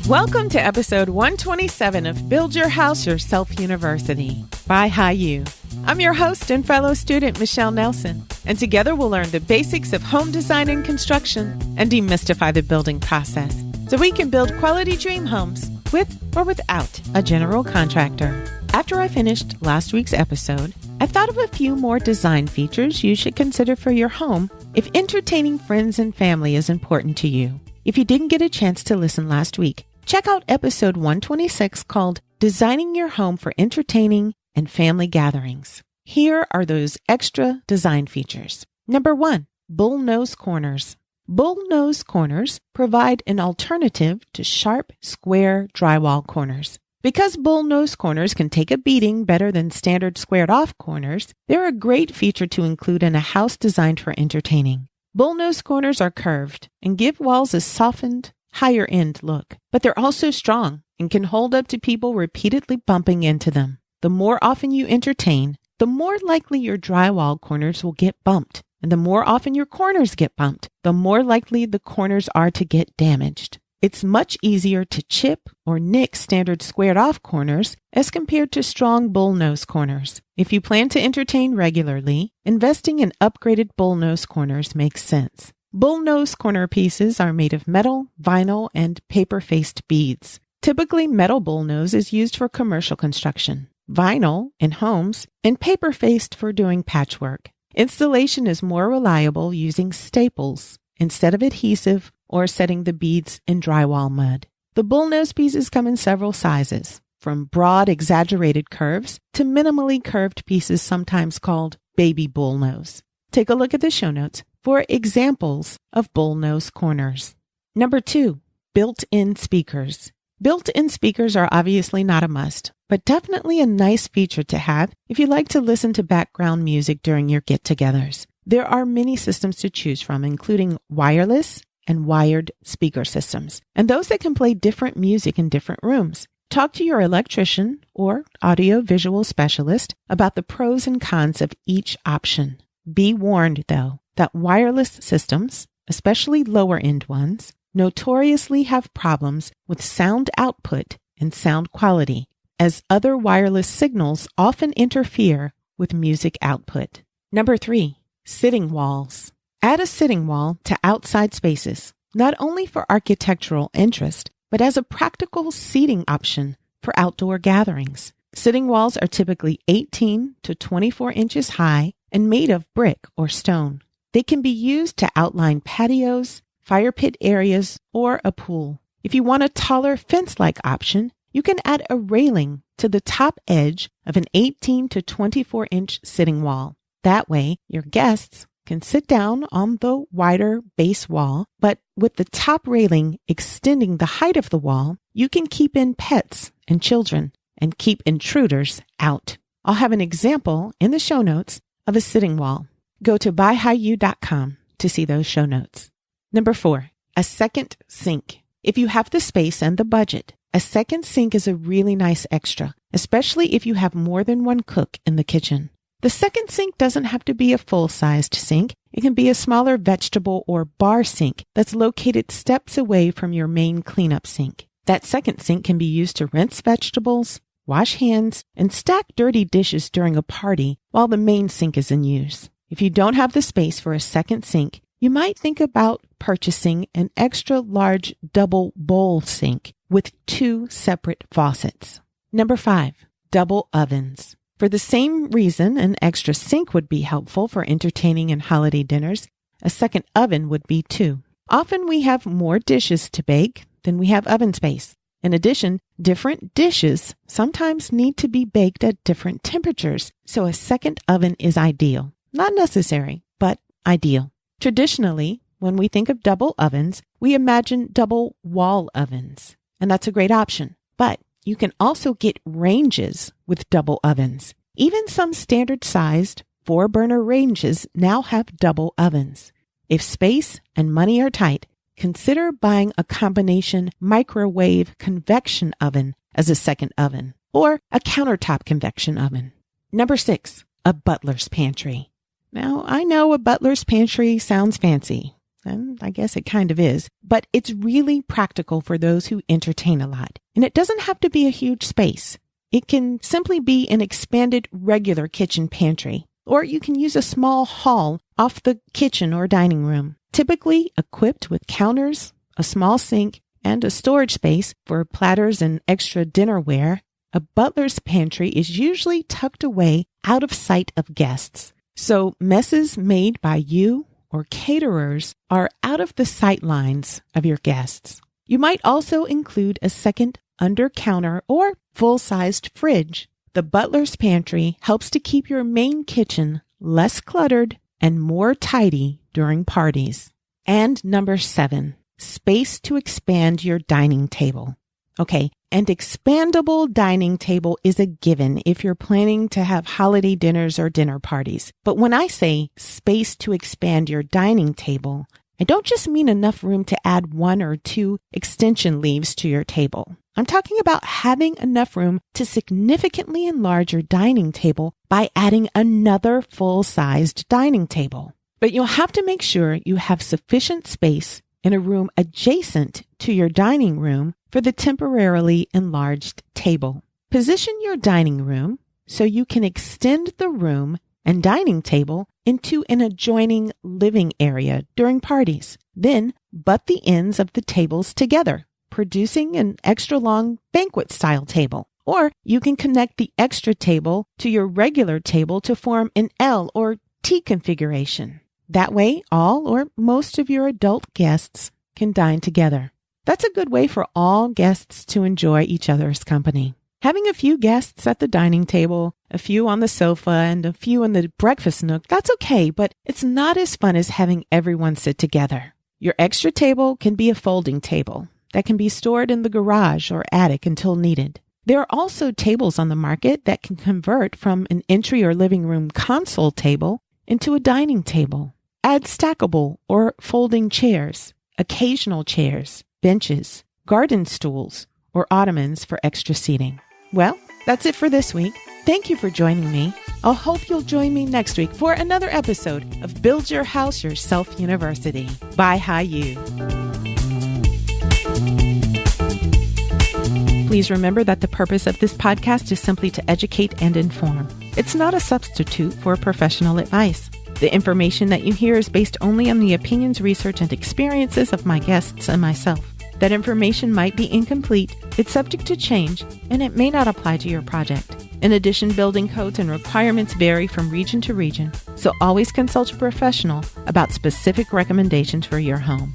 Welcome to episode 127 of Build Your House Yourself University by BYHYU. I'm your host and fellow student, Michelle Nelson, and together we'll learn the basics of home design and construction and demystify the building process so we can build quality dream homes with or without a general contractor. After I finished last week's episode, I thought of a few more design features you should consider for your home if entertaining friends and family is important to you. If you didn't get a chance to listen last week, check out episode 126 called Designing Your Home for Entertaining and Family Gatherings. Here are those extra design features. Number 1, bullnose corners. Bullnose corners provide an alternative to sharp, square drywall corners. Because bullnose corners can take a beating better than standard squared-off corners, they're a great feature to include in a house designed for entertaining. Bullnose corners are curved and give walls a softened, higher-end look, but they're also strong and can hold up to people repeatedly bumping into them. The more often you entertain, the more likely your drywall corners will get bumped, and the more often your corners get bumped, the more likely the corners are to get damaged. It's much easier to chip or nick standard squared-off corners as compared to strong bullnose corners. If you plan to entertain regularly, investing in upgraded bullnose corners makes sense. Bullnose corner pieces are made of metal, vinyl, and paper-faced beads. Typically, metal bullnose is used for commercial construction, vinyl in homes, and paper-faced for doing patchwork. Installation is more reliable using staples instead of adhesive or setting the beads in drywall mud. The bullnose pieces come in several sizes, from broad, exaggerated curves to minimally curved pieces sometimes called baby bullnose. Take a look at the show notes for examples of bullnose corners. Number 2, built-in speakers. Built-in speakers are obviously not a must, but definitely a nice feature to have if you like to listen to background music during your get-togethers. There are many systems to choose from, including wireless and wired speaker systems, and those that can play different music in different rooms. Talk to your electrician or audio-visual specialist about the pros and cons of each option. Be warned, though, that wireless systems, especially lower-end ones, notoriously have problems with sound output and sound quality, as other wireless signals often interfere with music output. Number 3, sitting walls. Add a sitting wall to outside spaces, not only for architectural interest, but as a practical seating option for outdoor gatherings. Sitting walls are typically 18 to 24 inches high and made of brick or stone. They can be used to outline patios, fire pit areas, or a pool. If you want a taller fence-like option, you can add a railing to the top edge of an 18 to 24 inch sitting wall. That way, your guests can sit down on the wider base wall, but with the top railing extending the height of the wall, you can keep in pets and children and keep intruders out. I'll have an example in the show notes of a sitting wall. Go to BYHYU.com to see those show notes. Number 4, a second sink. If you have the space and the budget, a second sink is a really nice extra, especially if you have more than one cook in the kitchen. The second sink doesn't have to be a full-sized sink. It can be a smaller vegetable or bar sink that's located steps away from your main cleanup sink. That second sink can be used to rinse vegetables, wash hands, and stack dirty dishes during a party while the main sink is in use. If you don't have the space for a second sink, you might think about purchasing an extra large double bowl sink with 2 separate faucets. Number 5, double ovens. For the same reason an extra sink would be helpful for entertaining and holiday dinners, a second oven would be too. Often we have more dishes to bake than we have oven space. In addition, different dishes sometimes need to be baked at different temperatures, so a second oven is ideal. Not necessary, but ideal. Traditionally, when we think of double ovens, we imagine double wall ovens, and that's a great option. But you can also get ranges with double ovens. Even some standard-sized 4-burner ranges now have double ovens. If space and money are tight, consider buying a combination microwave convection oven as a second oven, or a countertop convection oven. Number 6, a butler's pantry. Now, I know a butler's pantry sounds fancy. and I guess it kind of is, but it's really practical for those who entertain a lot. And it doesn't have to be a huge space. It can simply be an expanded regular kitchen pantry, or you can use a small hall off the kitchen or dining room, typically equipped with counters, a small sink, and a storage space for platters and extra dinnerware. A butler's pantry is usually tucked away out of sight of guests, so messes made by you or caterers are out of the sight lines of your guests. You might also include a second under-counter or full-sized fridge. The butler's pantry helps to keep your main kitchen less cluttered and more tidy during parties. And number 7, space to expand your dining table. Okay, an expandable dining table is a given if you're planning to have holiday dinners or dinner parties. But when I say space to expand your dining table, I don't just mean enough room to add 1 or 2 extension leaves to your table. I'm talking about having enough room to significantly enlarge your dining table by adding another full-sized dining table. But you'll have to make sure you have sufficient space in a room adjacent to your dining room for the temporarily enlarged table. Position your dining room so you can extend the room and dining table into an adjoining living area during parties. Then butt the ends of the tables together, producing an extra long banquet-style table. Or you can connect the extra table to your regular table to form an L or T configuration. That way, all or most of your adult guests can dine together. That's a good way for all guests to enjoy each other's company. Having a few guests at the dining table, a few on the sofa, and a few in the breakfast nook, that's okay, but it's not as fun as having everyone sit together. Your extra table can be a folding table that can be stored in the garage or attic until needed. There are also tables on the market that can convert from an entry or living room console table into a dining table. Add stackable or folding chairs, occasional chairs, benches, garden stools, or ottomans for extra seating. Well, that's it for this week. Thank you for joining me. I hope you'll join me next week for another episode of Build Your House Yourself University by BYHYU. Please remember that the purpose of this podcast is simply to educate and inform. It's not a substitute for professional advice. The information that you hear is based only on the opinions, research, and experiences of my guests and myself. That information might be incomplete, it's subject to change, and it may not apply to your project. In addition, building codes and requirements vary from region to region, so always consult a professional about specific recommendations for your home.